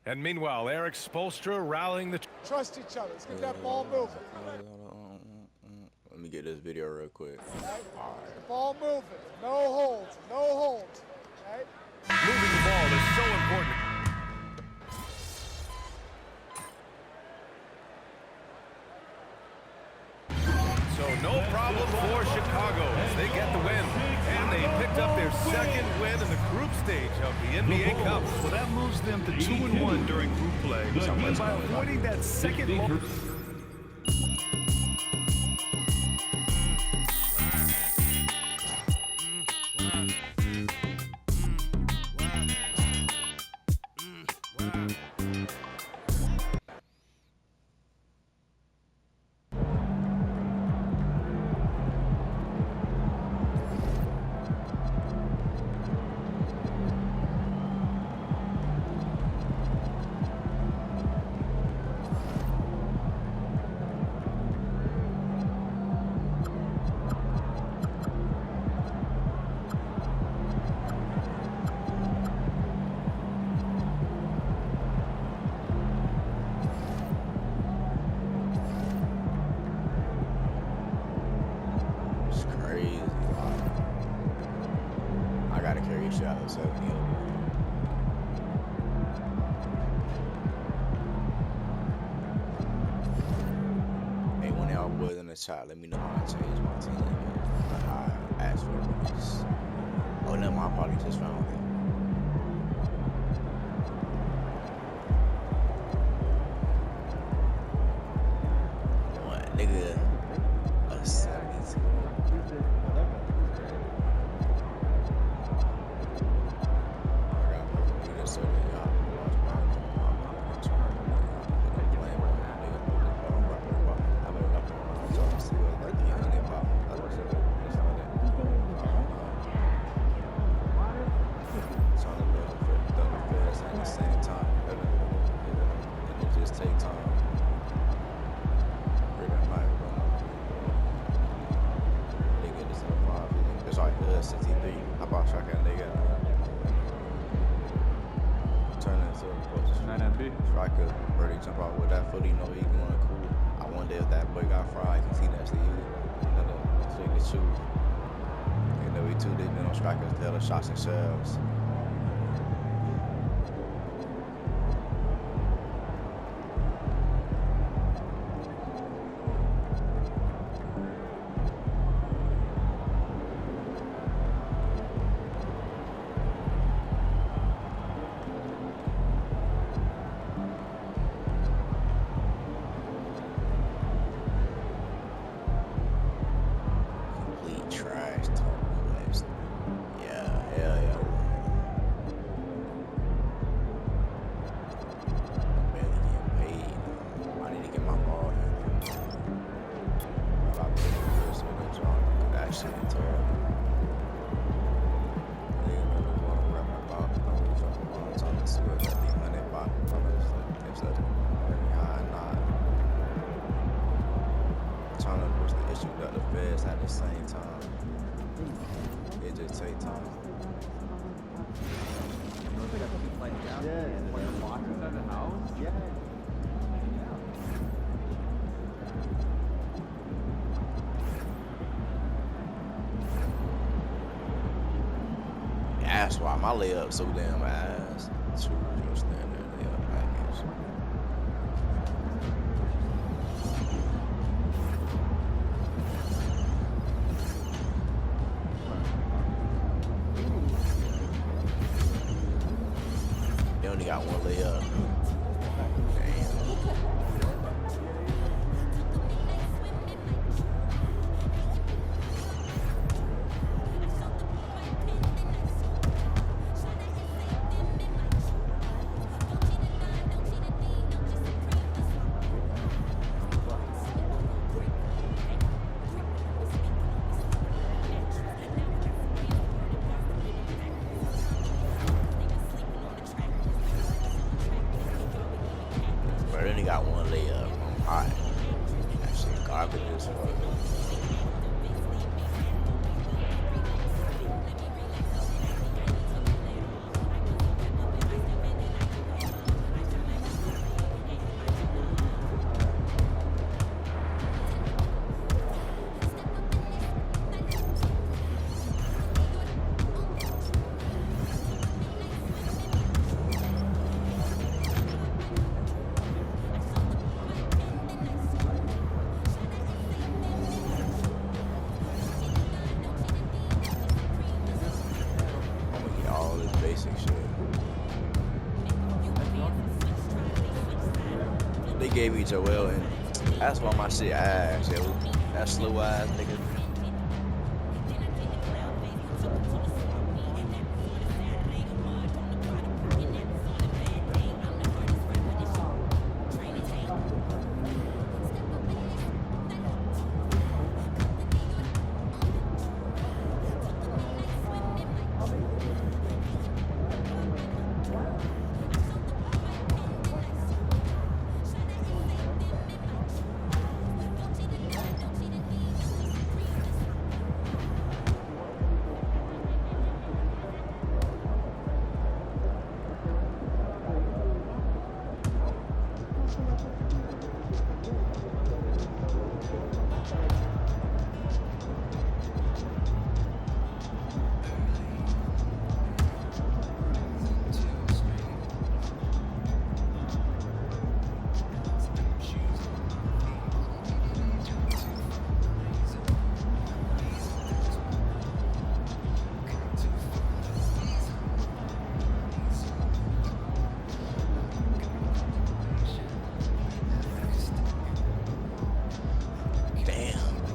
And meanwhile, Eric Spoelstra rallying the... Trust each other. Let's get that ball moving. Let me get this video real quick. Right. Ball moving. No holds. No holds. Right. Moving the ball is so important. So no problem for Chicago as they get the win. And they picked up their second win in the group stage of the NBA Cup. Well, that moves them to 2-1 during group play. And by avoiding that second moment. Let me know how I change my team. How I ask for this. Oh no, my probably just found it. What nigga? A 72. Shots themselves. Complete trash talk. That's why my layup so damn ass. True, your standard layup package. They only got one layup. Got one layup. I'm hot. That shit garbage as fuck. basic shit. They gave me Joel, and that's why my shit ass, yo. That slow ass nigga.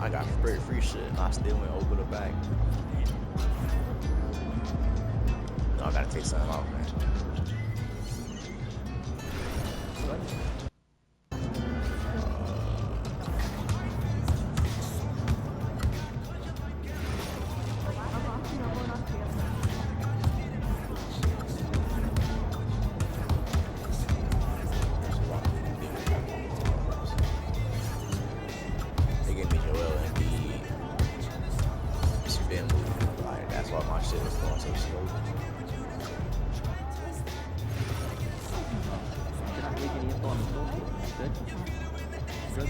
I got free shit, and I still went over the back. No, I gotta take something off, man. They gave me Joel and spin move. Like, that's why my shit was going so slow. Good.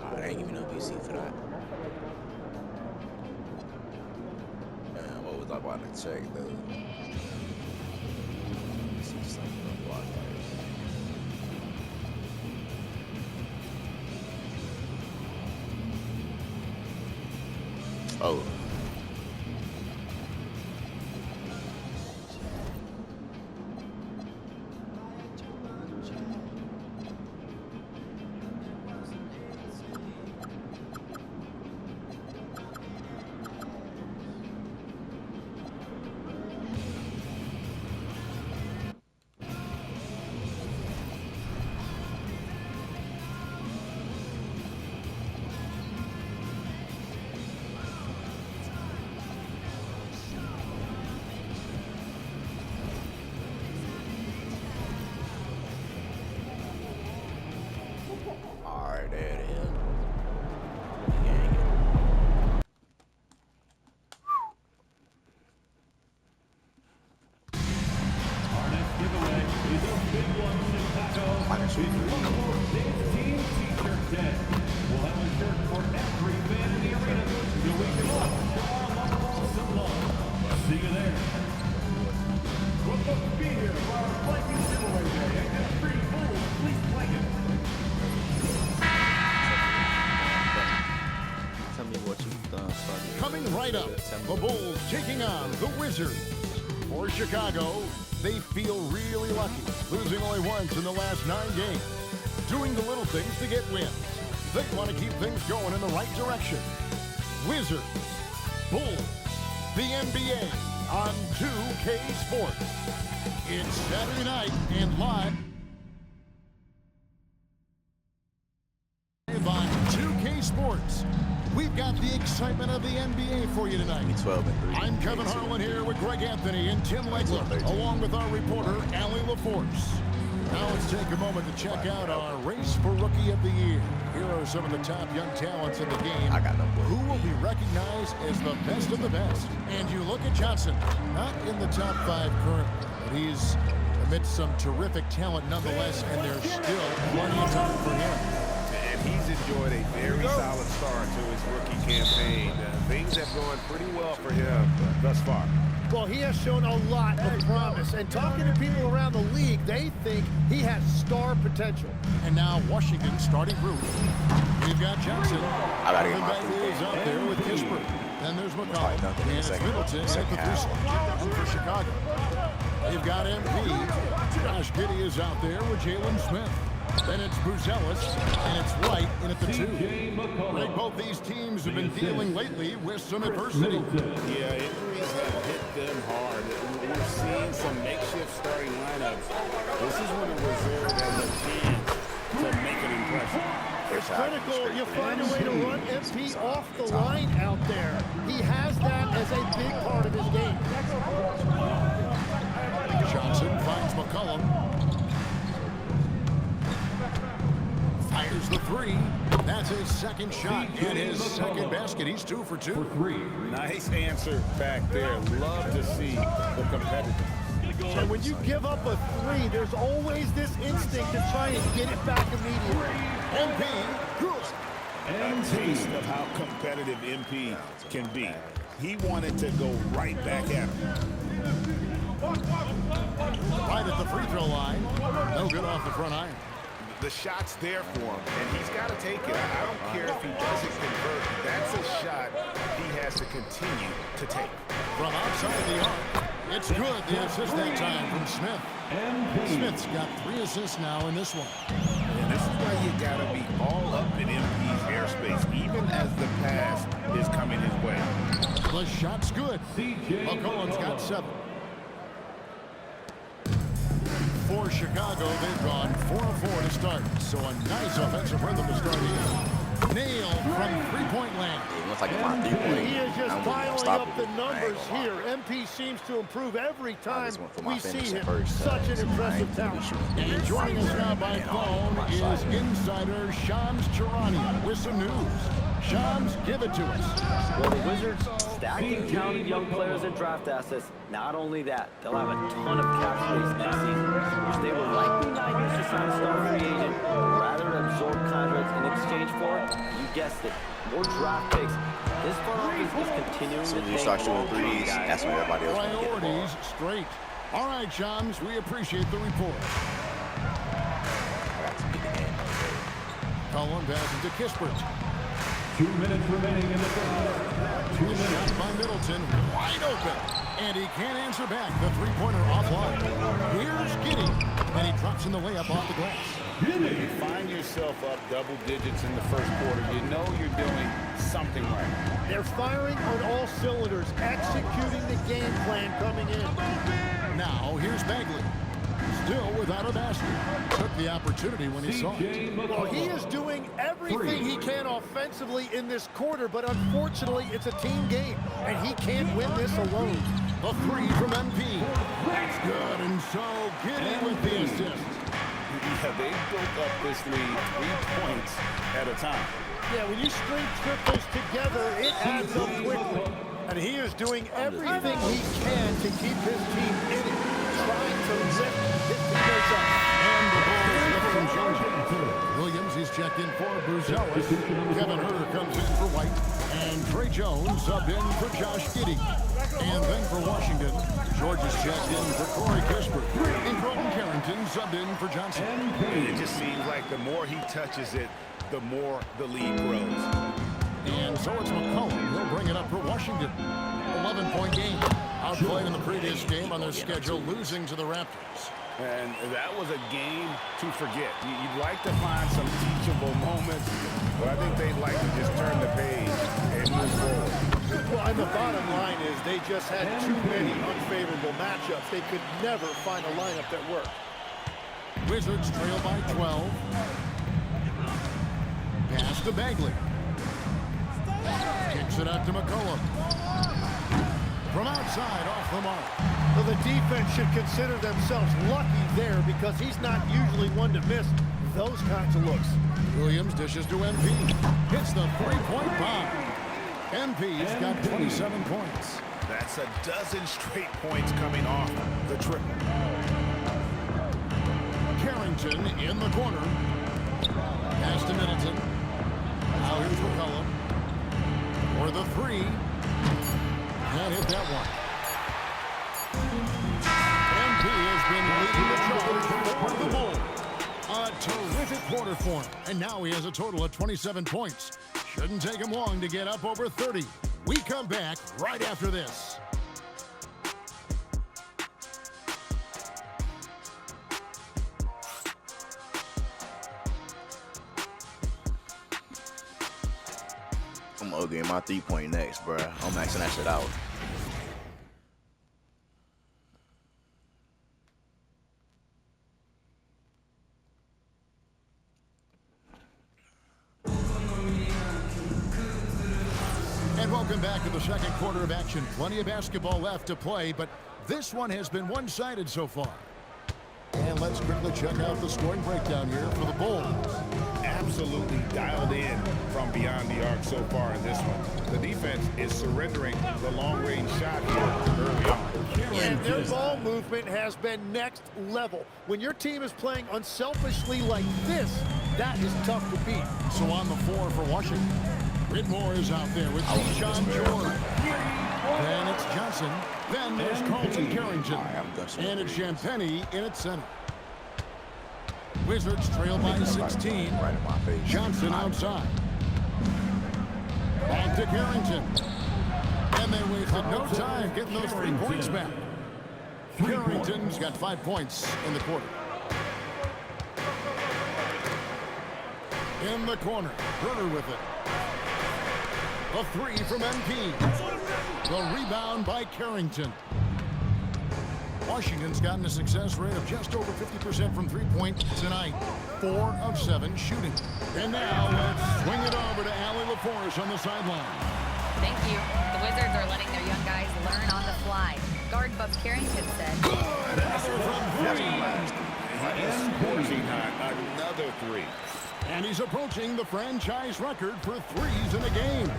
Oh, they ain't give me no BC for that. Man, what was I about to check though? See something on block. Oh. Alright, there it is. Our next giveaway is a big one, Chicago. It's the Local Team T-shirt Day. We'll have a shirt for every fan in the arena so we can all show our loved ones some love. See you there. We're supposed to be here for our blanket giveaway day and get a free full fleece blanket. Tell me what you've done. Coming right up, the Bulls taking on the Wizards. For Chicago, they feel really lucky, losing only once in the last 9 games. Doing the little things to get wins. They want to keep things going in the right direction. Wizards, Bulls, the NBA on 2K Sports. It's Saturday night and live on 2K Sports. We've got the excitement of the NBA for you tonight. 12 and 3. I'm Kevin Harlan here with Greg Anthony and Tim Legler, along with our reporter, Allie LaForce. Now let's take a moment to check out our Race for Rookie of the Year here are some of the top young talents in the game. I got no boy. Who will be recognized as the best of the best? And you look at Johnson, not in the top 5 currently, but he's amidst some terrific talent nonetheless, and there's still plenty of time for him. And he's enjoyed a very solid start to his rookie campaign. Things have gone pretty well for him thus far. Well, he has shown a lot of promise, and talking to people around the league, they think he has star potential. And now Washington starting group. We've got Johnson. I gotta get my Bagley is out there with Kispert. Then there's McCollum. And it's Middleton at the 3 slot for Chicago. They've got MP. Josh Giddey is out there with Jalen Smith. Then it's Buzelis, and it's White in at the 2. I think both these teams have been dealing lately with some adversity. Yeah, injuries have hit them hard. We're seeing some makeshift starting lineups. This is when a reserve has a chance to make an impression. It's critical you find a way to run MP off the line out there. He has that as a big part of his game. Johnson finds McCollum. Fires the 3. That's his second shot and his second basket. He's 2 for 2. Nice answer back there. Love to see the competitiveness. And when you give up a 3, there's always this instinct to try and get it back immediately. MP, good. A taste of how competitive MP can be. He wanted to go right back at him. Right at the free throw line. No good off the front iron. The shot's there for him, and he's got to take it. I don't care if he doesn't convert. That's a shot he has to continue to take. From outside the arc, it's good. The assist that time from Smith. Smith's got 3 assists now in this one. And this is why you got to be all up in MP's airspace, even as the pass is coming his way. The shot's good. McCollum's got 7. For Chicago, they've gone 4 of 4 to start. So a nice offensive rhythm to start here. Nail from 3-point land. It looks like my 3-point. He is just piling up the numbers here. MP seems to improve every time we see him. Such an impressive talent. And joining us now by phone is insider Shams Charania with some news. Shams, give it to us. Well, the Wizards stacking talented young players and draft assets. Not only that, they'll have a ton of cap space next season, which they will likely not use to sign a star free agent, but rather absorb contracts in exchange for, you guessed it, more draft picks. This front office is continuing to You start shooting threes, that's when everybody else can get the ball. Priorities straight. All right, Shams, we appreciate the report. I got to beat the game. Cullen passes to Kispert. 2 minutes remaining in the first. 2 minutes by Middleton, wide open. And he can't answer back. The 3-pointer offline. Here's Giddey. And he drops in the layup off the glass. When you find yourself up double digits in the first quarter, you know you're doing something right. They're firing on all cylinders, executing the game plan coming in. Now, here's Bagley. Still without a basket. Took the opportunity when he saw it. Well, he is doing everything he can offensively in this quarter, but unfortunately, it's a team game, and he can't win this alone. A 3 from MP. That's good, and so Giddey with the assist. Yeah, they built up this lead 3 points at a time. Yeah, when you string triples together, it adds up quickly. And he is doing everything he can to keep his team in it, trying to lift his teammates up. And the ball is lifted from Georgia. Williams is checked in for Buzelis. Kevin Herter comes in for White. And Trey Jones subbed in for Josh Giddey. And then for Washington, George is checked in for Corey Kispert. And Colton Carrington subbed in for Johnson. It just seems like the more he touches it, the more the lead grows. And so it's McCollum. He'll bring it up for Washington. 11-point game. Outplayed in the previous game on their schedule, losing to the Raptors. And that was a game to forget. You'd like to find some teachable moments, but I think they'd like to just turn the page and move forward. Well, and the bottom line is they just had too many unfavorable matchups. They could never find a lineup that worked. Wizards trail by 12. Pass to Bagley. Kicks it out to McCollum. From outside, off the mark. Well, the defense should consider themselves lucky there because he's not usually one to miss those kinds of looks. Williams dishes to MP. Hits the three-point bomb. MP's got 27 points. That's a dozen straight points coming off the triple. Carrington in the corner. Pass to Middleton. Now here's McCollum. For the three. Can't hit that one. MP has been leading the charge for the Bulls. A terrific quarter for him. And now he has a total of 27 points. Shouldn't take him long to get up over 30. We come back right after this. I'm ugly in my 3-point next, bro. I'm maxing that shit out. And welcome back to the second quarter of action. Plenty of basketball left to play, but this one has been one-sided so far. And let's quickly check out the scoring breakdown here for the Bulls. Absolutely dialed in from beyond the arc so far in this one. The defense is surrendering the long-range shot here early on. And their ball movement has been next level. When your team is playing unselfishly like this, that is tough to beat. So on the floor for Washington, Whitmore is out there with Sean George. Then it's Johnson. Then there's Carlton Carrington. And it's Champagny in its center. Wizards trail by 16. Right in my face. Johnson outside. Back to Carrington. And they wasted no time getting those 3 points back. Carrington's got 5 points in the quarter. In the corner, Herter with it. A 3 from MP. The rebound by Carrington. Washington's gotten a success rate of just over 50% from 3-point tonight. 4 of 7 shooting. And now let's swing it over to Allie LaForce on the sideline. Thank you. The Wizards are letting their young guys learn on the fly. Guard Bub Carrington said. Good answer from 3. Scorching hot, another 3. And he's approaching the franchise record for threes in a game.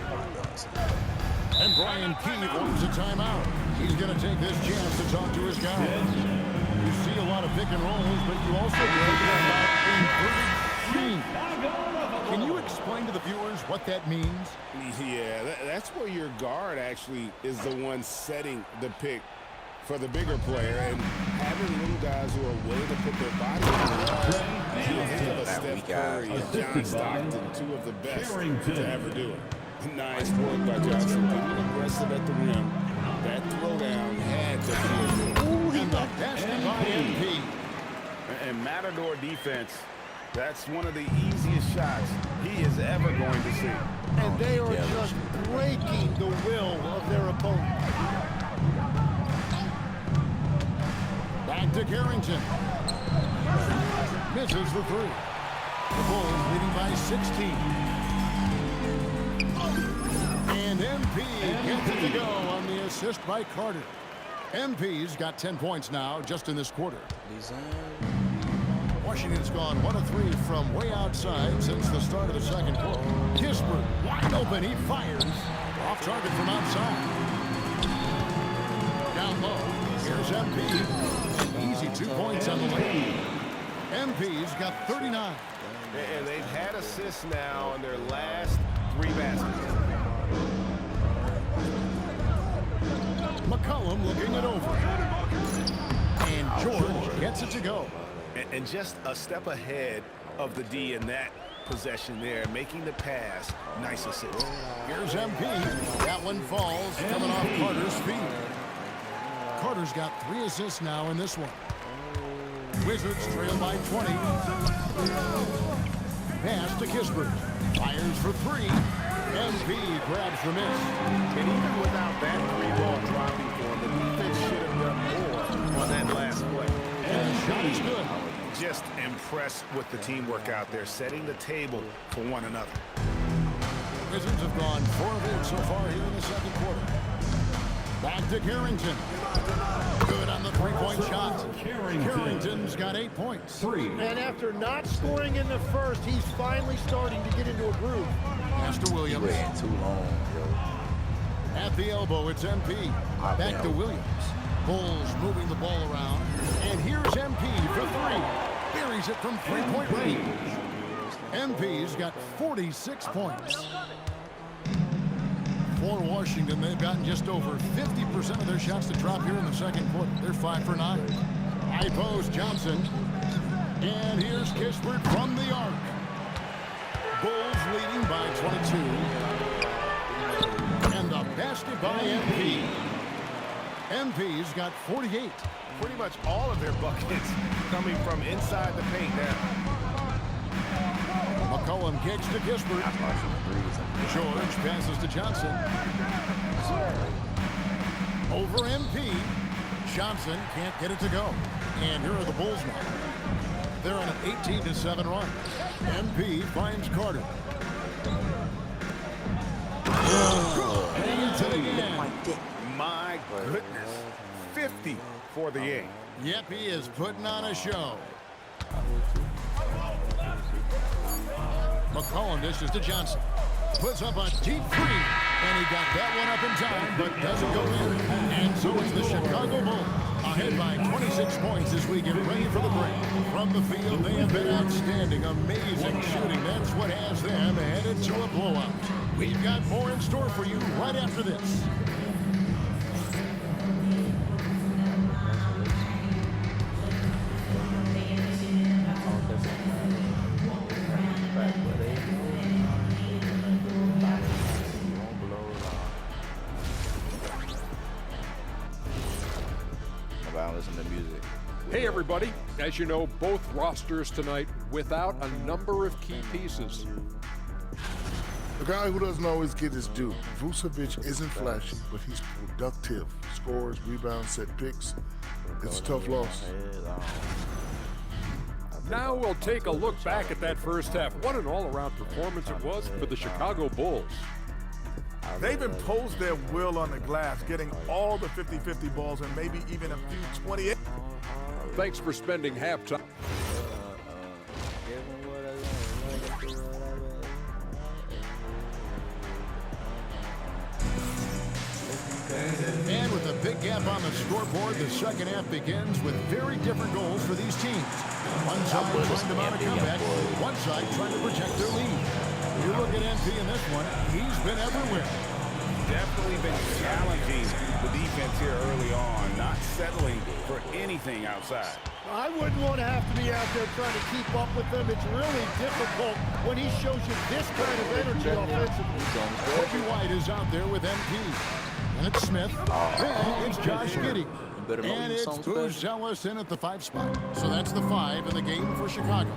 And Brian Key wants a timeout. He's going to take this chance to talk to his guys. You see a lot of pick and rolls, but you also break them out in 30 screens. Can you explain to the viewers what that means? Yeah, that's where your guard actually is the one setting the pick for the bigger player, and having little guys who are willing to put their body on the line. Steph Curry and John Stockton, 2 of the best to ever do it. Nice work by Johnson, getting aggressive at the rim. That throwdown had to feel good. Ooh, he got passed by MP. And Matador defense, that's one of the easiest shots he is ever going to see. And they are just breaking the will of their opponent. Back to Carrington. Misses the 3. The Bulls leading by 16. And MP gets it to go on the assist by Carter. MP's got 10 points now just in this quarter. Washington's gone 1 of 3 from way outside since the start of the second quarter. Kispert wide open. He fires. Off target from outside. Down low. Here's MP. Easy 2 points on the lane. MP's got 39. And they've had assists now on their last 3 baskets. McCollum looking it over. And George gets it to go. And just a step ahead of the D in that possession there, making the pass. Nice assist. Here's MP. That one falls, coming off Carter's feet. Carter's got 3 assists now in this one. Wizards trail by 20. Pass to Kispert. Fires for 3. MP grabs the miss. And even without that 3-ball dropping for him, the defense should have done more on that last play. And the shot is good. Just impressed with the teamwork out there, setting the table for one another. Wizards have gone 4 of 8 so far here in the second quarter. Back to Carrington. Good on the three-point shot. Carrington's got 8 points. And after not scoring in the first, he's finally starting to get into a groove. Pass to Williams. Waiting too long, yo. At the elbow, it's MP. Back to Williams. Bulls moving the ball around. And here's MP for three. Buries it from three-point range. MP's got 46 points. For Washington, they've gotten just over 50% of their shots to drop here in the second quarter. They're 5 for 9. High post Johnson. And here's Kispert from the arc. Bulls leading by 22. And the basket by MP. MP's got 48. Pretty much all of their buckets coming from inside the paint now. McCollum kicks to Kispert. George passes to Johnson. Over MP. Johnson can't get it to go. And here are the Bulls now. They're on an 18-7 run. MP finds Carter. And to the end. My goodness. 50 for the eight. Yep, he is putting on a show. McCollum dishes to Johnson. Puts up a deep three. And he got that one up in time, but doesn't go in. And so is the Chicago Bulls. Ahead by 26 points as we get ready for the break. From the field, they have been outstanding. Amazing shooting. That's what has them headed to a blowout. We've got more in store for you right after this. Hey everybody, as you know, both rosters tonight without a number of key pieces. The guy who doesn't always get his due. Vucevic isn't flashy, but he's productive. Scores, rebounds, set picks. It's a tough loss. Now we'll take a look back at that first half. What an all-around performance it was for the Chicago Bulls. They've imposed their will on the glass, getting all the 50-50 balls and maybe even a few 28. Thanks for spending halftime. And with a big gap on the scoreboard, the second half begins with very different goals for these teams. One side trying to mount a comeback, one side trying to protect their lead. You look at MP in this one, he's been everywhere. Definitely been challenging the defense here early on, not settling for anything outside. I wouldn't want to have to be out there trying to keep up with them. It's really difficult when he shows you this kind of energy offensively. Kobe White is out there with MP. And it's Smith. And it's Josh Giddey. And it's Booz in at the 5 spot. So that's the 5 in the game for Chicago.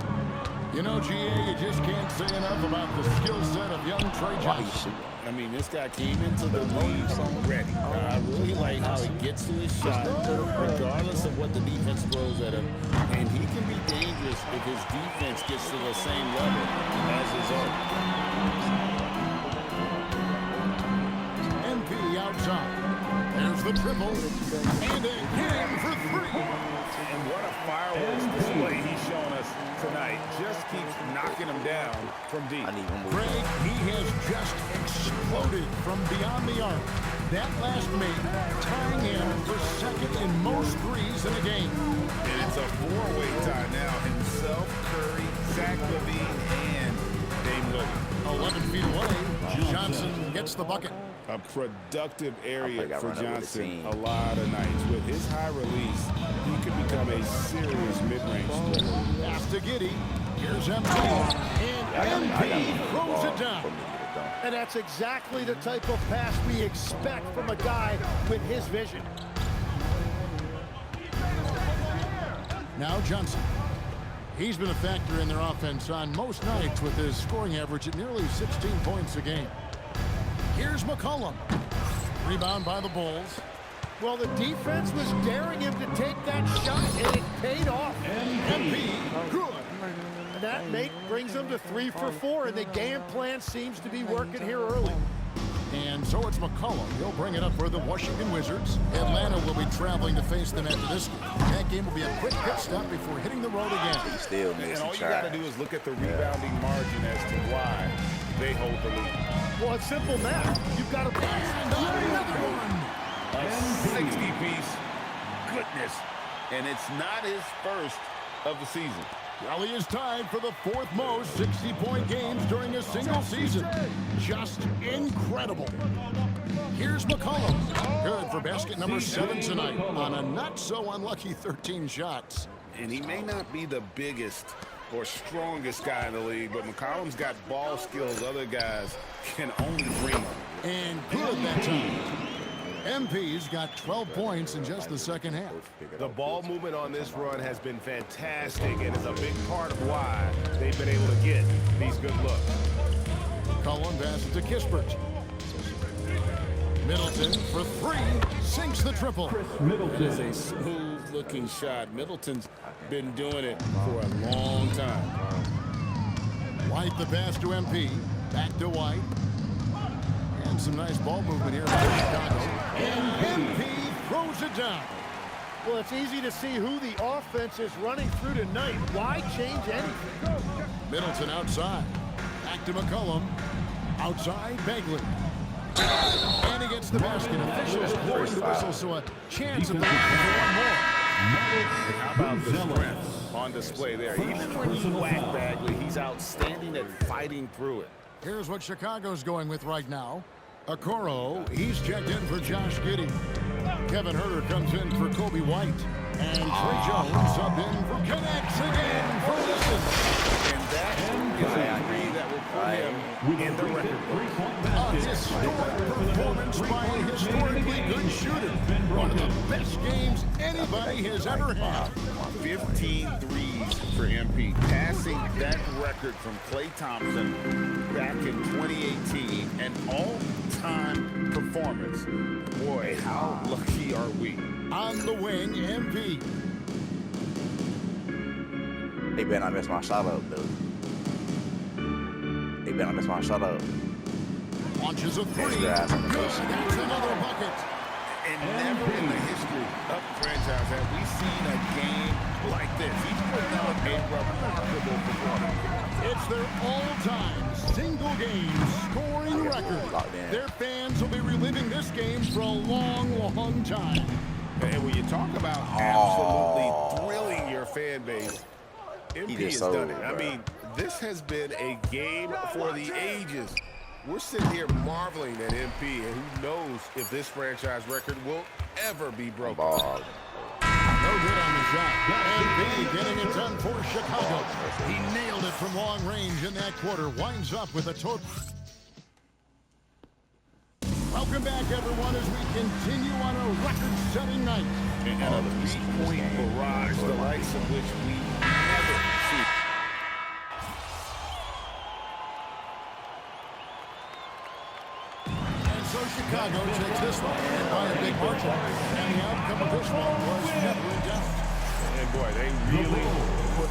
You know, GA, you just can't say enough about the skill set of young Trey Johnson. I mean, this guy came into the league ready. I really like how he gets to his shot, regardless of what the defense throws at him. And he can be dangerous if his defense gets to the same level as his own. MP outside. There's the triple. And again for 3. And what a fireworks display he's shown us tonight. Just keeps knocking him down from deep. Greg, he has just exploded from beyond the arc. That last mate tying him for second in most threes in a game. And it's a 4-way tie now. Himself, Curry, Zach LaVine, and Dame Lillard. 11 feet away, Johnson gets the bucket. A productive area for Johnson a lot of nights. With his high release, he could become a serious mid-range scorer. Pass to Giddey. Here's MP. And MP throws it down. And that's exactly the type of pass we expect from a guy with his vision. Now Johnson. He's been a factor in their offense on most nights with his scoring average at nearly 16 points a game. Here's McCollum. Rebound by the Bulls. Well, the defense was daring him to take that shot, and it paid off. MP, good. And that make brings them to 3 for 4, and the game plan seems to be working here early. And so it's McCollum. He'll bring it up for the Washington Wizards. Atlanta will be traveling to face them after this game. That game will be a quick pit stop before hitting the road again. He still And missing all you got to do is look at the rebounding margin as to why they hold the lead. Well, it's simple math. You've got to pass. Another one. A 60-piece. Goodness. And it's not his first of the season. Well, he is tied for the fourth most 60-point games during a single season. Just incredible. Here's McCollum. Good for basket number 7 tonight on a not-so-unlucky 13 shots. And he may not be the biggest or strongest guy in the league, but McCollum's got ball skills other guys can only dream of. And good that time. MP's got 12 points in just the second half. The ball movement on this run has been fantastic and is a big part of why they've been able to get these good looks. Cullen passes to Kispert. Middleton for 3, sinks the triple. It is a smooth-looking shot. Middleton's been doing it for a long time. White the pass to MP. Back to White. And some nice ball movement here by Chicago. And MP throws it down. Well, it's easy to see who the offense is running through tonight. Why change anything? Middleton outside. Back to McCollum. Outside, Bagley. And he gets the basket. Officials blowing the whistle, so a chance of How about the strength on display there? Even when you whack Bagley, he's outstanding at fighting through it. Here's what Chicago's going with right now. Okoro, he's checked in for Josh Giddey. Kevin Herter comes in for Kobe White. And Trey Jones subbed in for connects again for Listen. And that is a three that will put him in the record book. A historic performance by a historically good shooter. One of the best games anybody has ever had. 15 threes for MP, passing that record from Klay Thompson back in 2018, an all-time performance. Boy, how lucky are we? On the wing, MP. They better not mess my shot up, though. They better not mess my shot up. Launches a 3. That's another bucket. And never in the history of the franchise have we seen a game like this. He's putting out a remarkable performance. It's their all-time single-game scoring record. Their fans will be reliving this game for a long, long time. And when you talk about absolutely thrilling your fan base, MP has done it. I mean, this has been a game for the ages. We're sitting here marveling at MP, and who knows if this franchise record will ever be broken. No good on the shot. MP getting it done for Chicago. He nailed it from long range in that quarter. Winds up with a total. Welcome back, everyone, as we continue on a record-setting night. And a three-point barrage, the likes of which we never see. So Chicago takes this one by a big margin. And the outcome of this one was never in doubt. And boy, they really put.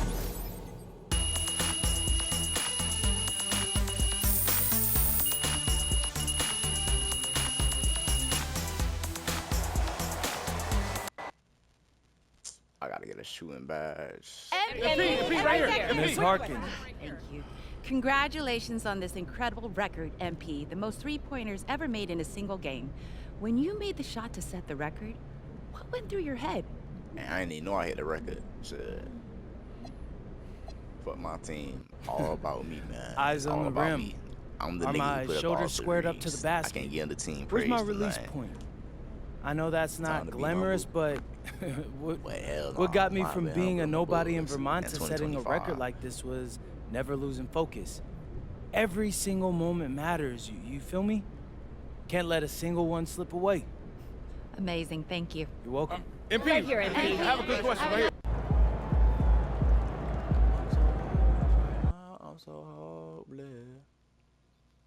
I gotta get a shooting badge. MP, right here. Ms. Harkins. Thank you. Congratulations on this incredible record, MP. The most three-pointers ever made in a single game. When you made the shot to set the record, what went through your head? Man, I didn't even know I hit the record. Shit. Fuck my team. All about me, man. Eyes on all the about rim. Me. I'm the Are nigga my who put shoulders up all squared up to the threes. basket? I can't get on the team. Where's my praise release tonight. point? I know that's not to be glamorous, but what got me from being a nobody in Vermont to setting a record like this was never losing focus. Every single moment matters, you feel me? Can't let a single one slip away. Amazing, thank you. You're welcome. MP, I have a good question right here.